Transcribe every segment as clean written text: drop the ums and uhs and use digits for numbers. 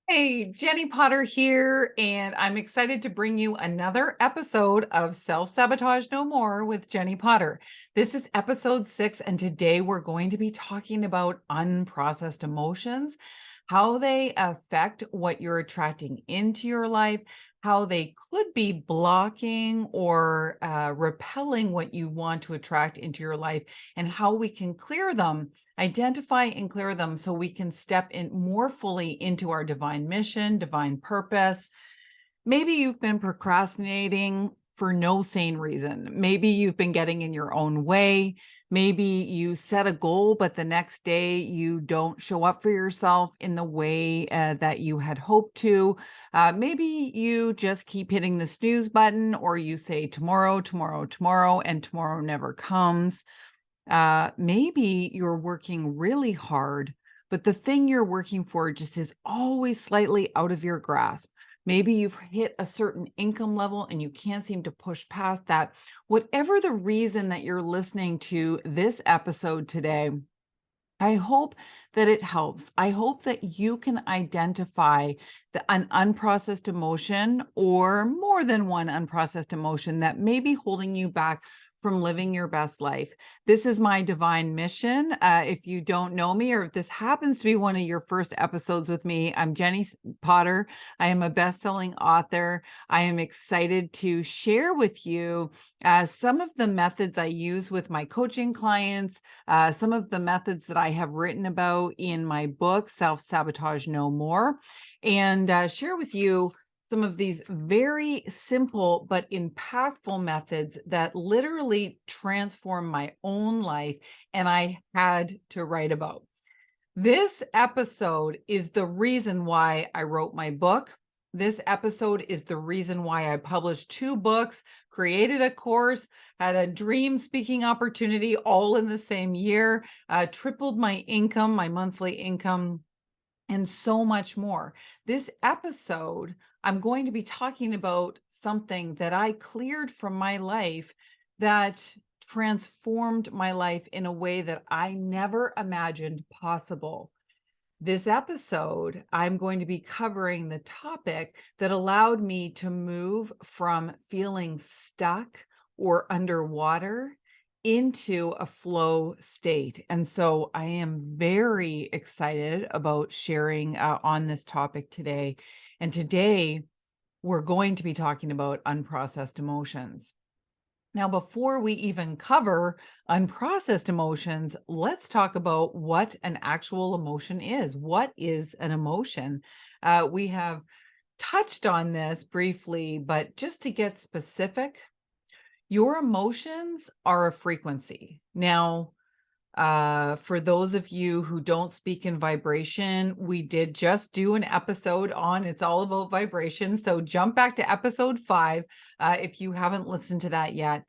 Hey, Jennie Potter here, and I'm excited to bring you another episode of Self-Sabotage No More with Jennie Potter. This is episode 6, and today we're going to be talking about unprocessed emotions, how they affect what you're attracting into your life, how they could be blocking or repelling what you want to attract into your life, and how we can clear them, identify and clear them so we can step in more fully into our divine mission, divine purpose. Maybe you've been procrastinating for no sane reason. Maybe you've been getting in your own way. Maybe you set a goal, but the next day you don't show up for yourself in the way that you had hoped to. Maybe you just keep hitting the snooze button, or you say tomorrow, tomorrow, tomorrow, and tomorrow never comes. Maybe you're working really hard, but the thing you're working for just is always slightly out of your grasp. Maybe you've hit a certain income level and you can't seem to push past that. Whatever the reason that you're listening to this episode today, I hope that it helps. I hope that you can identify an unprocessed emotion or more than one unprocessed emotion that may be holding you back from living your best life. This is my divine mission. If you don't know me, or if this happens to be one of your first episodes with me, I'm Potter. I am a best-selling author. I am excited to share with you some of the methods I use with my coaching clients, some of the methods that I have written about in my book, Self-Sabotage No More, and share with you some of these very simple but impactful methods that literally transform my own life and I had to write about. This episode is the reason why I wrote my book. This episode is the reason why I published 2 books, created a course, had a dream speaking opportunity all in the same year, tripled my income, my monthly income, and so much more. This episode, I'm going to be talking about something that I cleared from my life that transformed my life in a way that I never imagined possible. This episode, I'm going to be covering the topic that allowed me to move from feeling stuck or underwater into a flow state. And so I am very excited about sharing on this topic today. And today we're going to be talking about unprocessed emotions. Now, before we even cover unprocessed emotions, let's talk about what an actual emotion is. What is an emotion? We have touched on this briefly, but just to get specific, your emotions are a frequency. Now, for those of you who don't speak in vibration, we did just do an episode on it's all about vibration. So jump back to episode 5 if you haven't listened to that yet.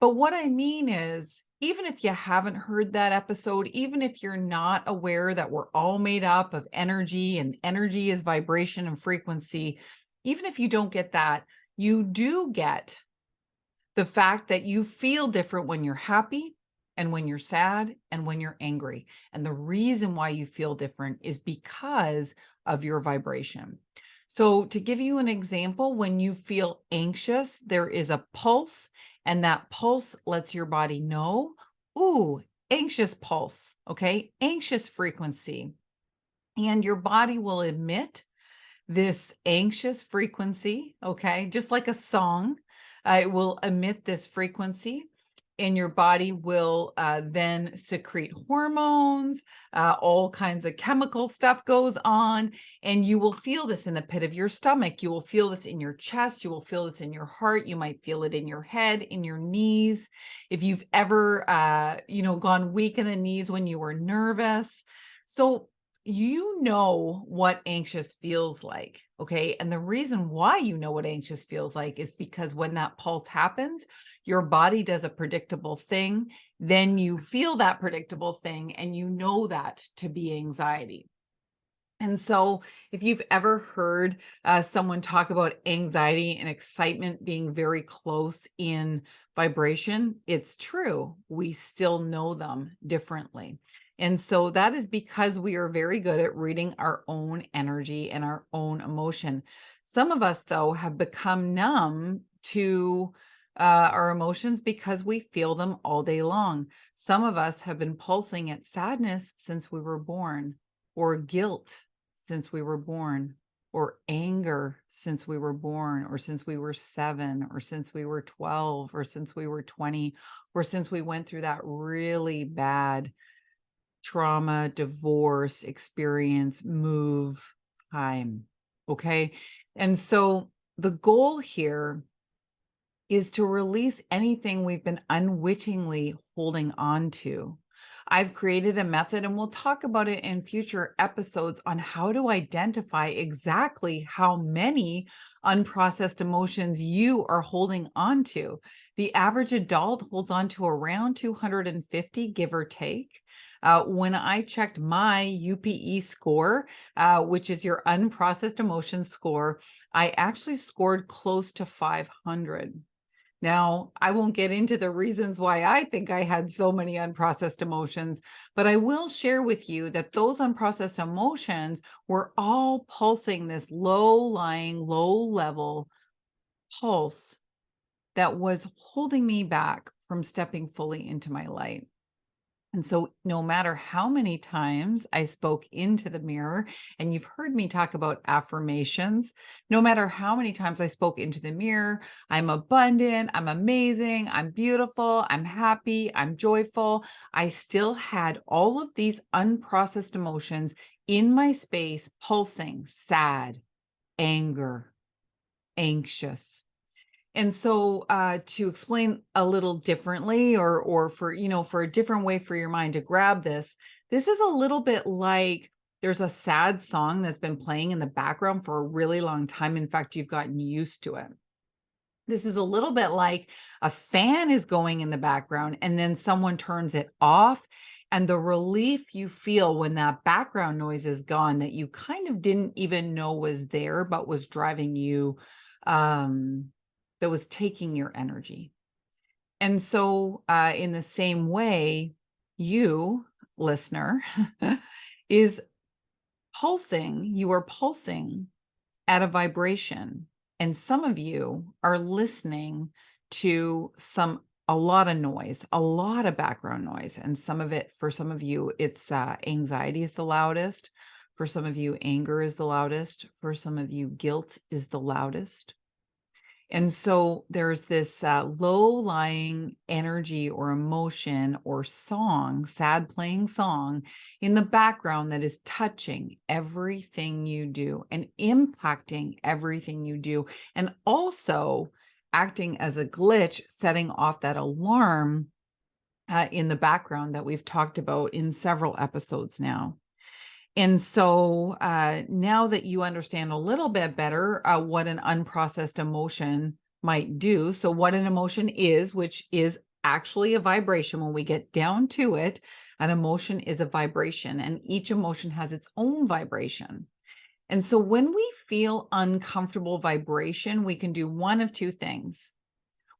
But what I mean is, even if you haven't heard that episode, even if you're not aware that we're all made up of energy and energy is vibration and frequency, even if you don't get that, you do get the fact that you feel different when you're happy and when you're sad and when you're angry. And the reason why you feel different is because of your vibration. So, to give you an example, when you feel anxious, there is a pulse, and that pulse lets your body know, ooh, anxious pulse, okay, anxious frequency. And your body will emit this anxious frequency, okay, just like a song. It will emit this frequency, and your body will then secrete hormones, all kinds of chemical stuff goes on, and you will feel this in the pit of your stomach. You will feel this in your chest. You will feel this in your heart. You might feel it in your head, in your knees. If you've ever, gone weak in the knees when you were nervous. So you know what anxious feels like, okay? And the reason why you know what anxious feels like is because when that pulse happens, your body does a predictable thing, then you feel that predictable thing, and you know that to be anxiety. And so, if you've ever heard someone talk about anxiety and excitement being very close in vibration, it's true. We still know them differently. And so that is because we are very good at reading our own energy and our own emotion. Some of us, though, have become numb to our emotions because we feel them all day long. Some of us have been pulsing at sadness since we were born, or guilt since we were born, or anger since we were born, or since we were 7, or since we were 12, or since we were 20, or since we went through that really bad trauma, divorce, experience, move, time. Okay. And so the goal here is to release anything we've been unwittingly holding on to. I've created a method, and we'll talk about it in future episodes on how to identify exactly how many unprocessed emotions you are holding on to. The average adult holds on to around 250, give or take. When I checked my UPE score, which is your unprocessed emotions score, I actually scored close to 500. Now, I won't get into the reasons why I think I had so many unprocessed emotions, but I will share with you that those unprocessed emotions were all pulsing this low-lying, low-level pulse that was holding me back from stepping fully into my light. And so, no matter how many times I spoke into the mirror, and you've heard me talk about affirmations, no matter how many times I spoke into the mirror, I'm abundant, I'm amazing, I'm beautiful, I'm happy, I'm joyful, I still had all of these unprocessed emotions in my space, pulsing sad, anger, anxious. And so, to explain a little differently, or for, for a different way for your mind to grab this, this is a little bit like there's a sad song that's been playing in the background for a really long time. In fact, you've gotten used to it. This is a little bit like a fan is going in the background and then someone turns it off. And the relief you feel when that background noise is gone, that you kind of didn't even know was there, but was driving you, um, that was taking your energy. And so, in the same way, you, listener, is you are pulsing at a vibration. And some of you are listening to a lot of noise, a lot of background noise. And for some of you, it's anxiety is the loudest. For some of you, anger is the loudest. For some of you, guilt is the loudest. And so there's this low-lying energy or emotion or song, sad playing song in the background that is touching everything you do and impacting everything you do, and also acting as a glitch, setting off that alarm in the background that we've talked about in several episodes now. And so now that you understand a little bit better what an unprocessed emotion might do, so what an emotion is, which is actually a vibration when we get down to it, an emotion is a vibration, and each emotion has its own vibration. And so when we feel uncomfortable vibration, we can do one of two things.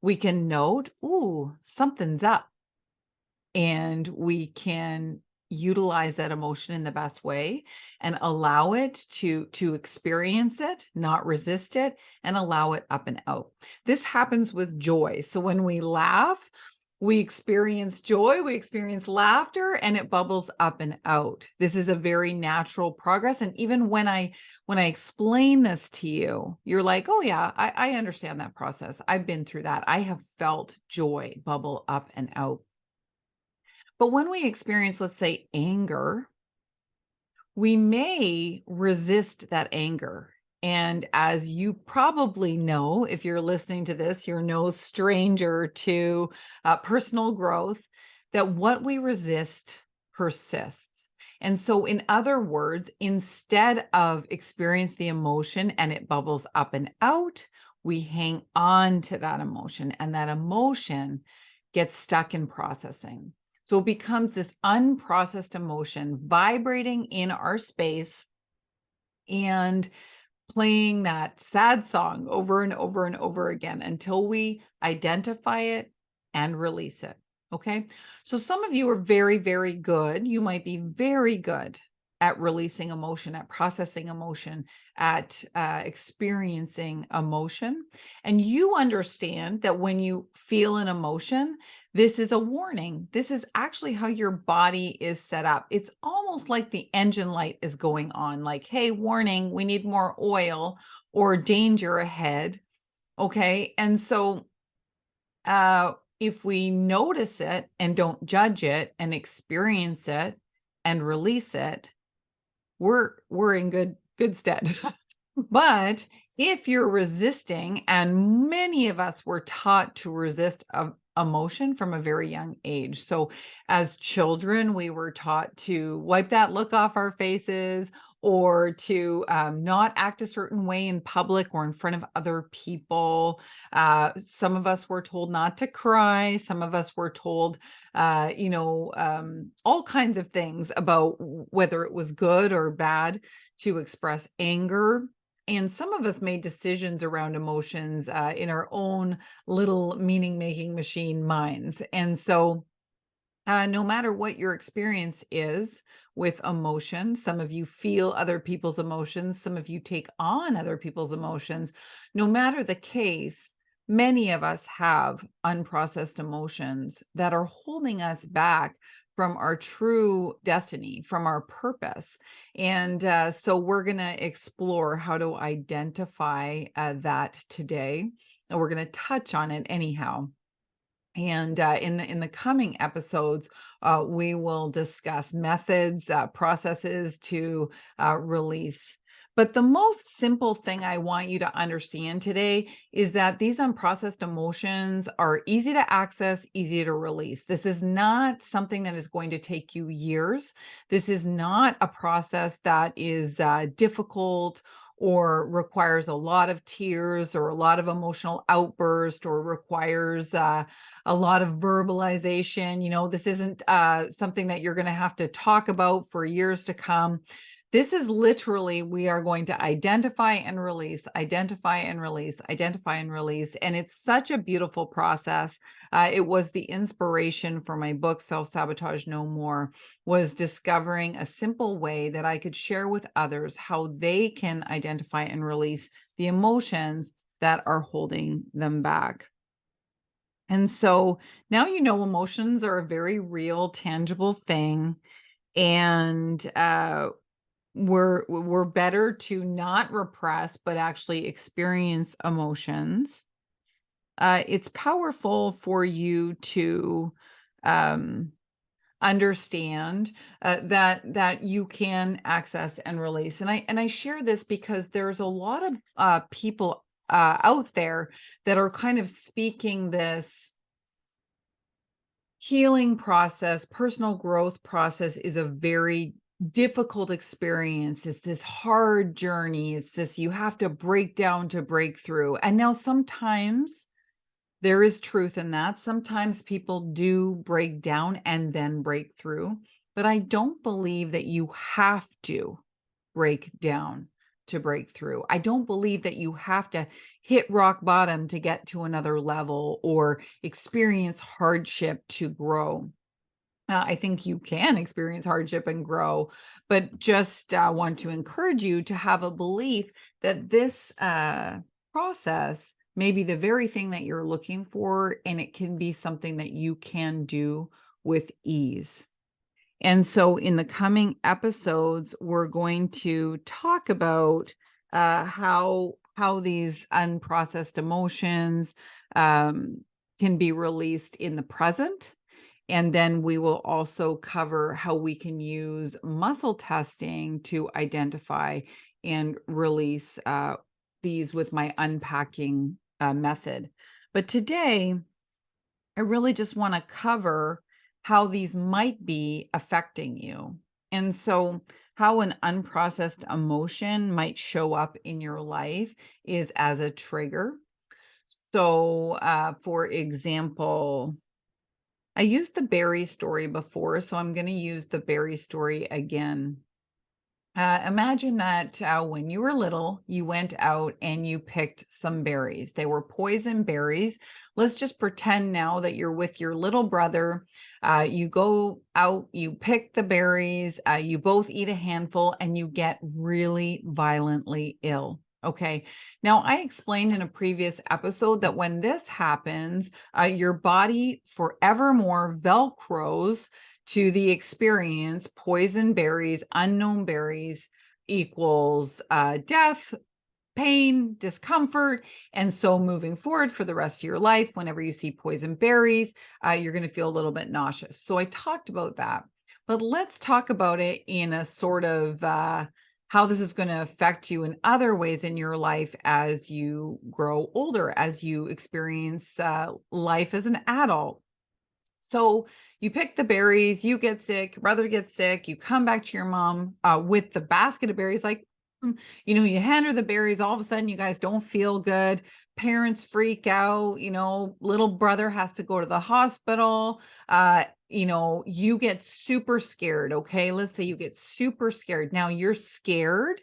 We can note, ooh, something's up, and we can utilize that emotion in the best way and allow it to experience it, not resist it, and allow it up and out. This happens with joy. So when we laugh, we experience joy, we experience laughter, and it bubbles up and out. This is a very natural progress. And even when I explain this to you, you're like, oh yeah, I understand that process. I've been through that. I have felt joy bubble up and out. But when we experience, let's say, anger, we may resist that anger. And as you probably know, if you're listening to this, you're no stranger to personal growth, that what we resist persists. And so, in other words, instead of experience the emotion and it bubbles up and out, we hang on to that emotion, and that emotion gets stuck in processing. So it becomes this unprocessed emotion vibrating in our space and playing that sad song over and over and over again until we identify it and release it. Okay. So some of you are very, very good. You might be very good at releasing emotion, at processing emotion, at experiencing emotion. And you understand that when you feel an emotion, this is a warning. This is actually how your body is set up. It's almost like the engine light is going on, like, hey, warning, we need more oil or danger ahead. Okay. And so if we notice it and don't judge it and experience it and release it, we're in good stead. But if you're resisting, and many of us were taught to resist emotion from a very young age. So as children, we were taught to wipe that look off our faces or to not act a certain way in public or in front of other people. Some of us were told not to cry. Some of us were told, all kinds of things about whether it was good or bad to express anger. And some of us made decisions around emotions in our own little meaning making machine minds. And so, no matter what your experience is with emotion, some of you feel other people's emotions, some of you take on other people's emotions. No matter the case, many of us have unprocessed emotions that are holding us back from our true destiny, from our purpose. And so we're going to explore how to identify that today. And we're going to touch on it anyhow. And in the coming episodes, we will discuss methods, processes to release. But the most simple thing I want you to understand today is that these unprocessed emotions are easy to access, easy to release. This is not something that is going to take you years. This is not a process that is difficult or requires a lot of tears or a lot of emotional outburst or requires a lot of verbalization. This isn't something that you're going to have to talk about for years to come. This is literally, we are going to identify and release, identify and release, identify and release. And it's such a beautiful process. It was the inspiration for my book, Self-Sabotage No More, was discovering a simple way that I could share with others how they can identify and release the emotions that are holding them back. And so now emotions are a very real, tangible thing, and we're better to not repress, but actually experience emotions. It's powerful for you to um, understand that you can access and release. And I share this because there's a lot of people out there that are kind of speaking this healing process, personal growth process is a very difficult experience. It's this hard journey. It's this, you have to break down to break through. And now sometimes there is truth in that. Sometimes people do break down and then break through. But I don't believe that you have to break down to break through. I don't believe that you have to hit rock bottom to get to another level or experience hardship to grow. I think you can experience hardship and grow, but just want to encourage you to have a belief that this process may be the very thing that you're looking for, and it can be something that you can do with ease. And so in the coming episodes, we're going to talk about how these unprocessed emotions can be released in the present. And then we will also cover how we can use muscle testing to identify and release these with my unpacking method. But today, I really just want to cover how these might be affecting you. And so, how an unprocessed emotion might show up in your life is as a trigger. So, for example, I used the berry story before, so I'm going to use the berry story again. Imagine that when you were little, you went out and you picked some berries. They were poison berries. Let's just pretend now that you're with your little brother. You go out, you pick the berries, you both eat a handful, and you get really violently ill. Okay. Now, I explained in a previous episode that when this happens, your body forevermore velcros to the experience. Poison berries, unknown berries equals death, pain, discomfort. And so moving forward for the rest of your life, whenever you see poison berries, you're going to feel a little bit nauseous. So I talked about that. But let's talk about it in a sort of how this is going to affect you in other ways in your life as you grow older, as you experience life as an adult. So you pick the berries, you get sick, your brother gets sick, you come back to your mom with the basket of berries, like, you hand her the berries, all of a sudden you guys don't feel good. Parents freak out, little brother has to go to the hospital. You get super scared. Okay. Let's say you get super scared. Now you're scared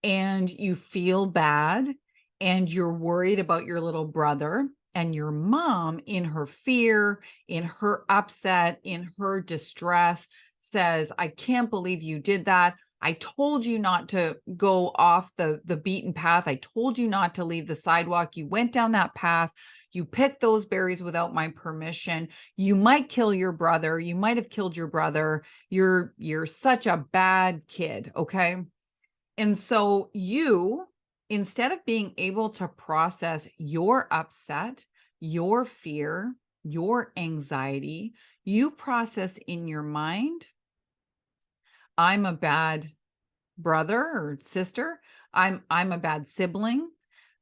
and you feel bad and you're worried about your little brother, and your mom, in her fear, in her upset, in her distress, says, I can't believe you did that. I told you not to go off the beaten path. I told you not to leave the sidewalk. You went down that path. You picked those berries without my permission. You might kill your brother. You might have killed your brother. You're such a bad kid. Okay. And so you, instead of being able to process your upset, your fear, your anxiety, you process in your mind, I'm a bad brother or sister. I'm a bad sibling.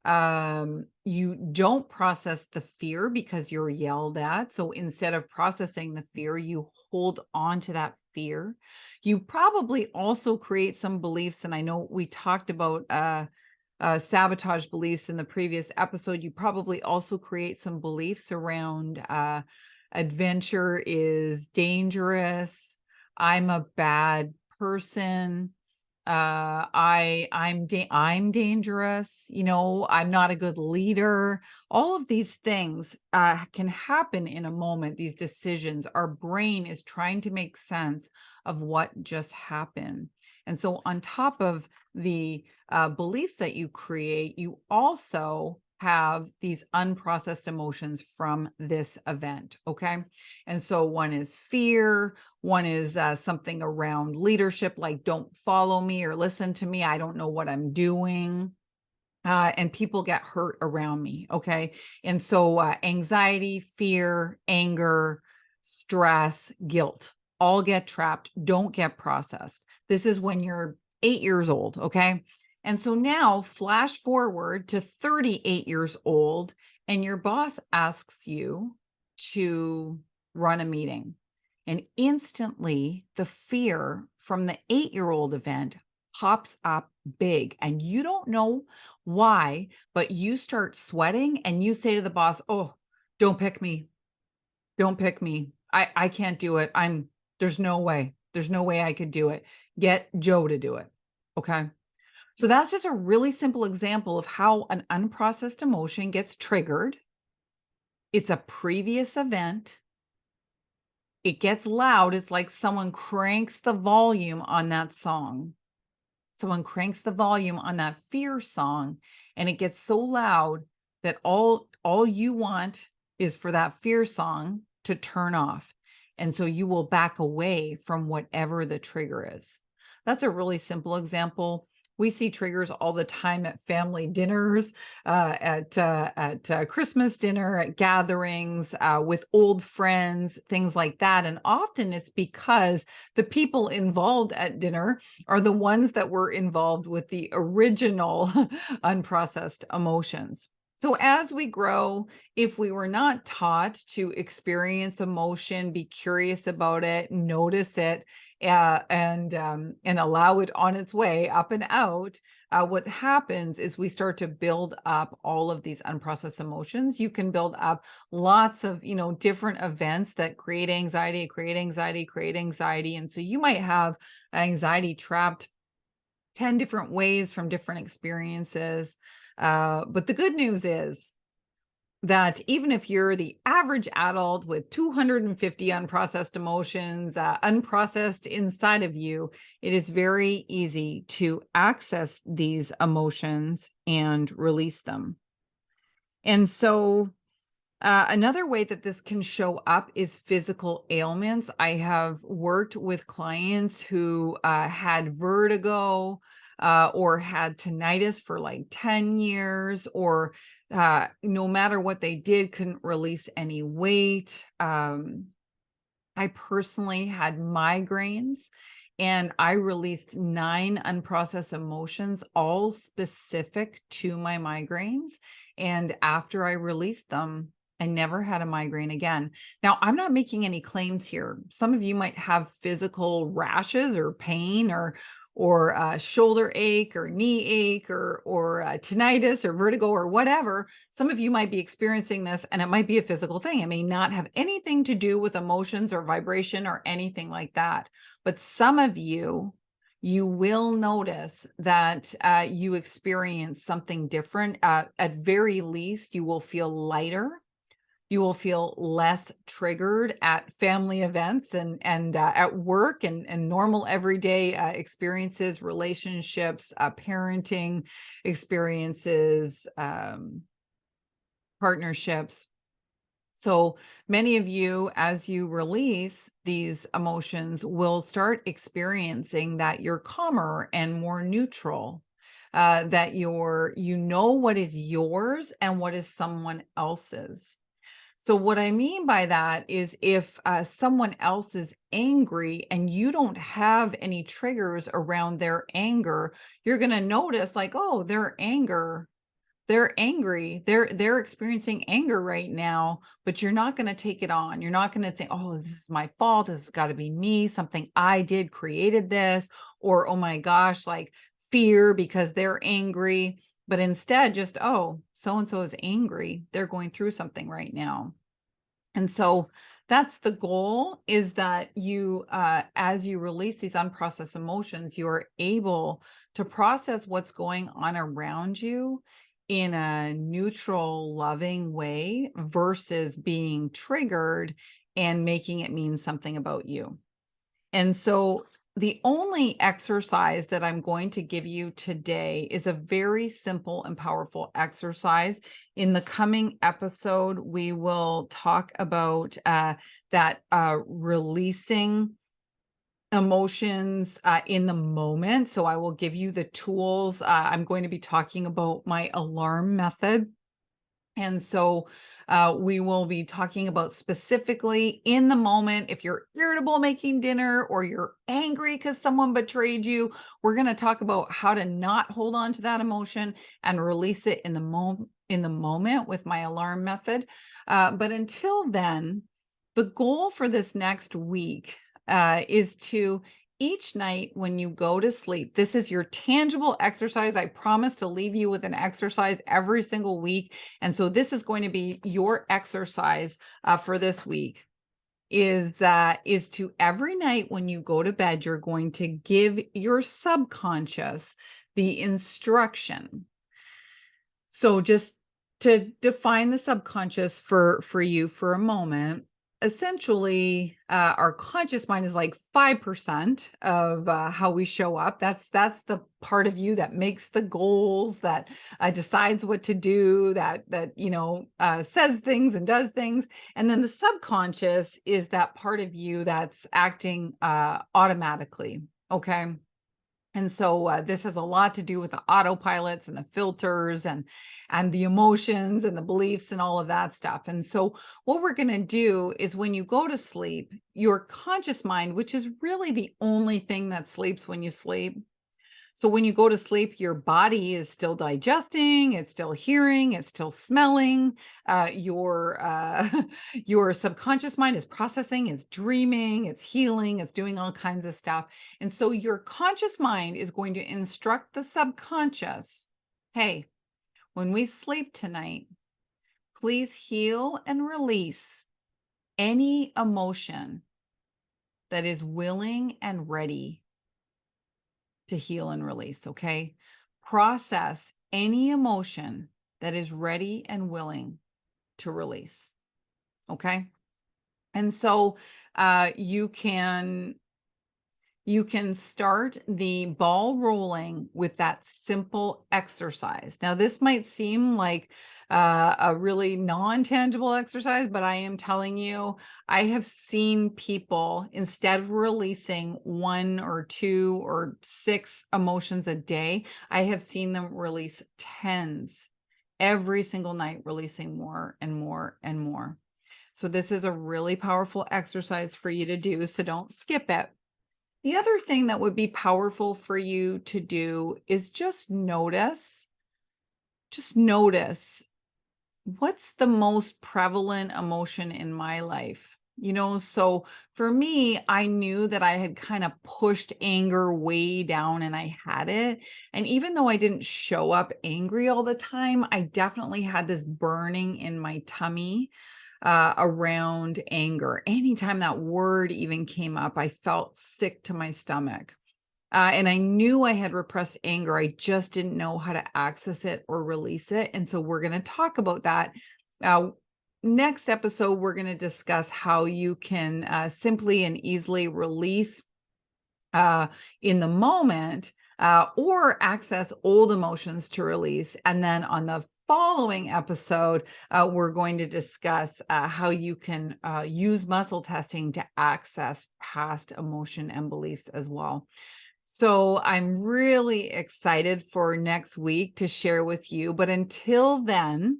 You don't process the fear because you're yelled at. So instead of processing the fear, you hold on to that fear. You probably also create some beliefs, and I know we talked about sabotage beliefs in the previous episode. You probably also create some beliefs around adventure is dangerous. I'm a bad person. I'm dangerous. I'm not a good leader. All of these things can happen in a moment. These decisions, our brain is trying to make sense of what just happened. And so on top of the beliefs that you create, you also have these unprocessed emotions from this event. Okay. And so one is fear, one is something around leadership, like don't follow me or listen to me. I don't know what I'm doing. And people get hurt around me. Okay. And so anxiety, fear, anger, stress, guilt all get trapped, don't get processed. This is when you're 8 years old. Okay. And so now flash forward to 38 years old, and your boss asks you to run a meeting. And instantly, the fear from the 8-year-old event pops up big, and you don't know why, but you start sweating and you say to the boss, oh, don't pick me. Don't pick me. I can't do it. There's no way. There's no way I could do it. Get Joe to do it. Okay. So that's just a really simple example of how an unprocessed emotion gets triggered. It's a previous event. It gets loud. It's like someone cranks the volume on that song. Someone cranks the volume on that fear song, and it gets so loud that all you want is for that fear song to turn off. And so you will back away from whatever the trigger is. That's a really simple example. We see triggers all the time at family dinners, at Christmas dinner, at gatherings, with old friends, things like that. And often it's because the people involved at dinner are the ones that were involved with the original unprocessed emotions. So as we grow, if we were not taught to experience emotion, be curious about it, notice it, and allow it on its way up and out, what happens is we start to build up all of these unprocessed emotions. You can build up lots of different events that create anxiety, create anxiety, create anxiety, and so you might have anxiety trapped 10 different ways from different experiences. But the good news is that even if you're the average adult with 250 unprocessed emotions, unprocessed inside of you, it is very easy to access these emotions and release them. And so, another way that this can show up is physical ailments. I have worked with clients who had vertigo or had tinnitus for like 10 years, or no matter what they did, couldn't release any weight. I personally had migraines and I released 9 unprocessed emotions, all specific to my migraines. And after I released them, I never had a migraine again. Now, I'm not making any claims here. Some of you might have physical rashes or pain or shoulder ache or knee ache or tinnitus or vertigo or whatever. Some of you might be experiencing this and it might be a physical thing. It may not have anything to do with emotions or vibration or anything like that. But some of you, you will notice that you experience something different. At very least, you will feel lighter. You will feel less triggered at family events and at work and normal everyday experiences, relationships, parenting experiences, partnerships. So many of you, as you release these emotions, will start experiencing that you're calmer and more neutral, that you know what is yours and what is someone else's. So what I mean by that is if someone else is angry and you don't have any triggers around their anger, you're going to notice like, oh, they're angry. They're experiencing anger right now, but you're not going to take it on. You're not going to think, "Oh, this is my fault. This has got to be me. Something I did created this." Or, "Oh my gosh, like fear because they're angry." But instead just, "Oh, so and so is angry. They're going through something right now." And so that's the goal, is that you, as you release these unprocessed emotions, you're able to process what's going on around you in a neutral, loving way versus being triggered and making it mean something about you. And so the only exercise that I'm going to give you today is a very simple and powerful exercise. In the coming episode, we will talk about that releasing emotions in the moment. So I will give you the tools. I'm going to be talking about my alarm method. And so we will be talking about specifically in the moment, if you're irritable making dinner or you're angry because someone betrayed you, we're going to talk about how to not hold on to that emotion and release it in the moment with my alarm method. But until then, the goal for this next week is to each night when you go to sleep, this is your tangible exercise. I promise to leave you with an exercise every single week. And so this is going to be your exercise for this week, is to every night when you go to bed, you're going to give your subconscious the instruction. So just to define the subconscious for you for a moment, essentially, our conscious mind is like 5% of how we show up. That's the part of you that makes the goals, that decides what to do, that says things and does things. And then the subconscious is that part of you that's acting automatically. Okay. And so this has a lot to do with the autopilots and the filters and the emotions and the beliefs and all of that stuff. And so what we're going to do is when you go to sleep, your conscious mind, which is really the only thing that sleeps when you sleep. So when you go to sleep, your body is still digesting, it's still hearing, it's still smelling. Your subconscious mind is processing, it's dreaming, it's healing, it's doing all kinds of stuff. And so your conscious mind is going to instruct the subconscious, hey, when we sleep tonight, please heal and release any emotion that is willing and ready to heal and release, okay? Process any emotion that is ready and willing to release, okay? And so you can start the ball rolling with that simple exercise. Now, this might seem like a really non-tangible exercise, but I am telling you, I have seen people, instead of releasing 1 or 2 or 6 emotions a day, I have seen them release tens every single night, releasing more and more and more. So this is a really powerful exercise for you to do, so don't skip it. The other thing that would be powerful for you to do is just notice what's the most prevalent emotion in my life. So for me, I knew that I had kind of pushed anger way down and I had it. And even though I didn't show up angry all the time, I definitely had this burning in my tummy around anger. Anytime that word even came up, I felt sick to my stomach. And I knew I had repressed anger. I just didn't know how to access it or release it. And so we're going to talk about that. Uh, Next episode, we're going to discuss how you can simply and easily release in the moment or access old emotions to release. And then on the following episode, we're going to discuss how you can use muscle testing to access past emotion and beliefs as well. So I'm really excited for next week to share with you. But until then,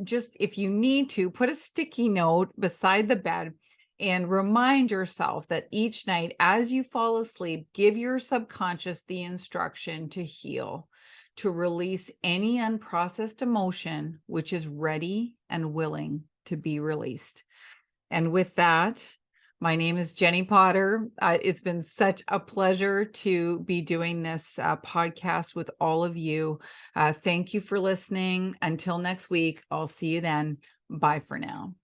just if you need to, put a sticky note beside the bed and remind yourself that each night as you fall asleep, give your subconscious the instruction to heal, to release any unprocessed emotion which is ready and willing to be released. And with that, my name is Jennie Potter. It's been such a pleasure to be doing this podcast with all of you. Thank you for listening. Until next week, I'll see you then. Bye for now.